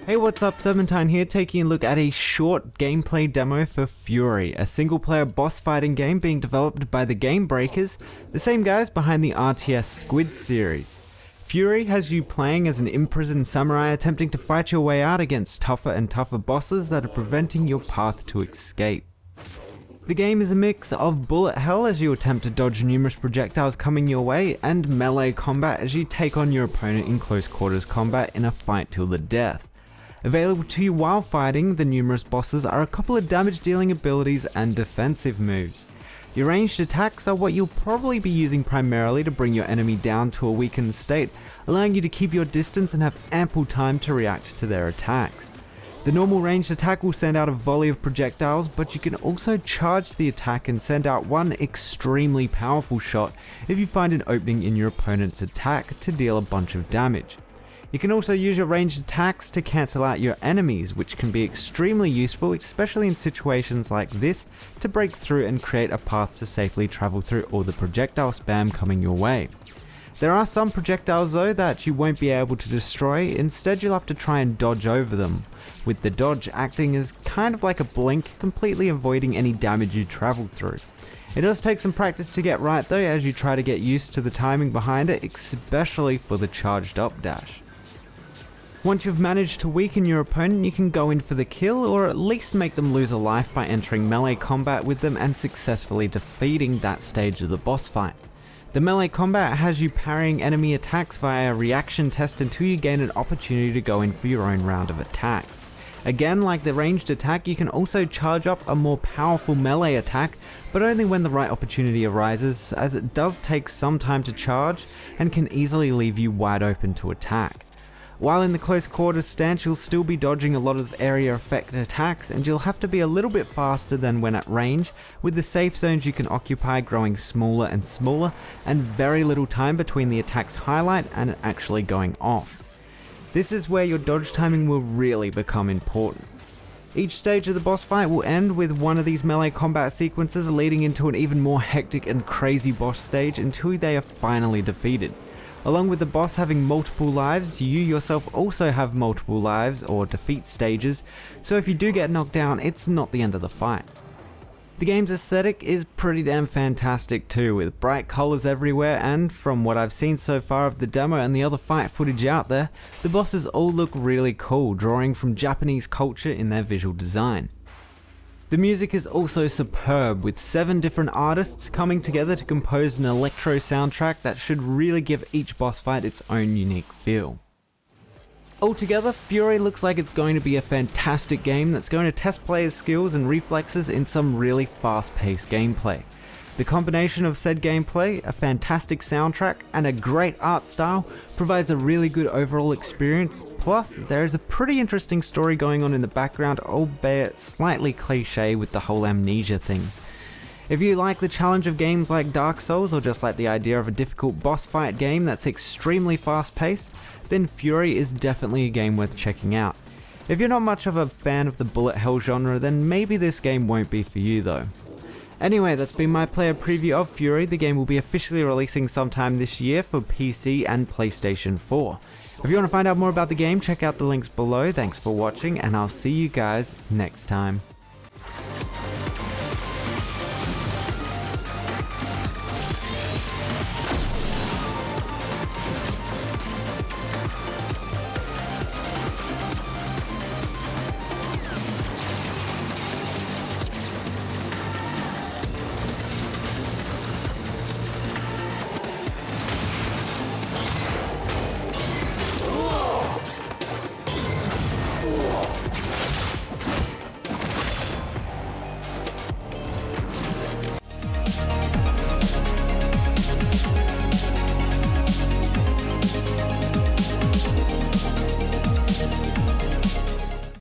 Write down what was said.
Hey, what's up, Serpentine here, taking a look at a short gameplay demo for Furi, a single-player boss fighting game being developed by the Game Breakers, the same guys behind the RTS Squid series. Furi has you playing as an imprisoned samurai attempting to fight your way out against tougher and tougher bosses that are preventing your path to escape. The game is a mix of bullet hell as you attempt to dodge numerous projectiles coming your way, and melee combat as you take on your opponent in close quarters combat in a fight till the death. Available to you while fighting the numerous bosses are a couple of damage dealing abilities and defensive moves. Your ranged attacks are what you'll probably be using primarily to bring your enemy down to a weakened state, allowing you to keep your distance and have ample time to react to their attacks. The normal ranged attack will send out a volley of projectiles, but you can also charge the attack and send out one extremely powerful shot if you find an opening in your opponent's attack to deal a bunch of damage. You can also use your ranged attacks to cancel out your enemies, which can be extremely useful, especially in situations like this, to break through and create a path to safely travel through all the projectile spam coming your way. There are some projectiles though that you won't be able to destroy, instead you'll have to try and dodge over them, with the dodge acting as kind of like a blink, completely avoiding any damage you travel through. It does take some practice to get right though, as you try to get used to the timing behind it, especially for the charged up dash. Once you've managed to weaken your opponent, you can go in for the kill, or at least make them lose a life by entering melee combat with them and successfully defeating that stage of the boss fight. The melee combat has you parrying enemy attacks via a reaction test until you gain an opportunity to go in for your own round of attacks. Again, like the ranged attack, you can also charge up a more powerful melee attack, but only when the right opportunity arises, as it does take some time to charge and can easily leave you wide open to attack. While in the close quarters stance, you'll still be dodging a lot of area effect attacks, and you'll have to be a little bit faster than when at range, with the safe zones you can occupy growing smaller and smaller, and very little time between the attack's highlight and it actually going off. This is where your dodge timing will really become important. Each stage of the boss fight will end with one of these melee combat sequences, leading into an even more hectic and crazy boss stage until they are finally defeated. Along with the boss having multiple lives, you yourself also have multiple lives or defeat stages, so if you do get knocked down, it's not the end of the fight. The game's aesthetic is pretty damn fantastic too, with bright colours everywhere, and from what I've seen so far of the demo and the other fight footage out there, the bosses all look really cool, drawing from Japanese culture in their visual design. The music is also superb, with 7 different artists coming together to compose an electro soundtrack that should really give each boss fight its own unique feel. Altogether, Furi looks like it's going to be a fantastic game that's going to test players' skills and reflexes in some really fast-paced gameplay. The combination of said gameplay, a fantastic soundtrack, and a great art style provides a really good overall experience, plus there is a pretty interesting story going on in the background, albeit slightly cliche with the whole amnesia thing. If you like the challenge of games like Dark Souls, or just like the idea of a difficult boss fight game that's extremely fast paced, then Furi is definitely a game worth checking out. If you're not much of a fan of the bullet hell genre, then maybe this game won't be for you though. Anyway, that's been my player preview of Furi. The game will be officially releasing sometime this year for PC and PlayStation 4. If you want to find out more about the game, check out the links below. Thanks for watching, and I'll see you guys next time.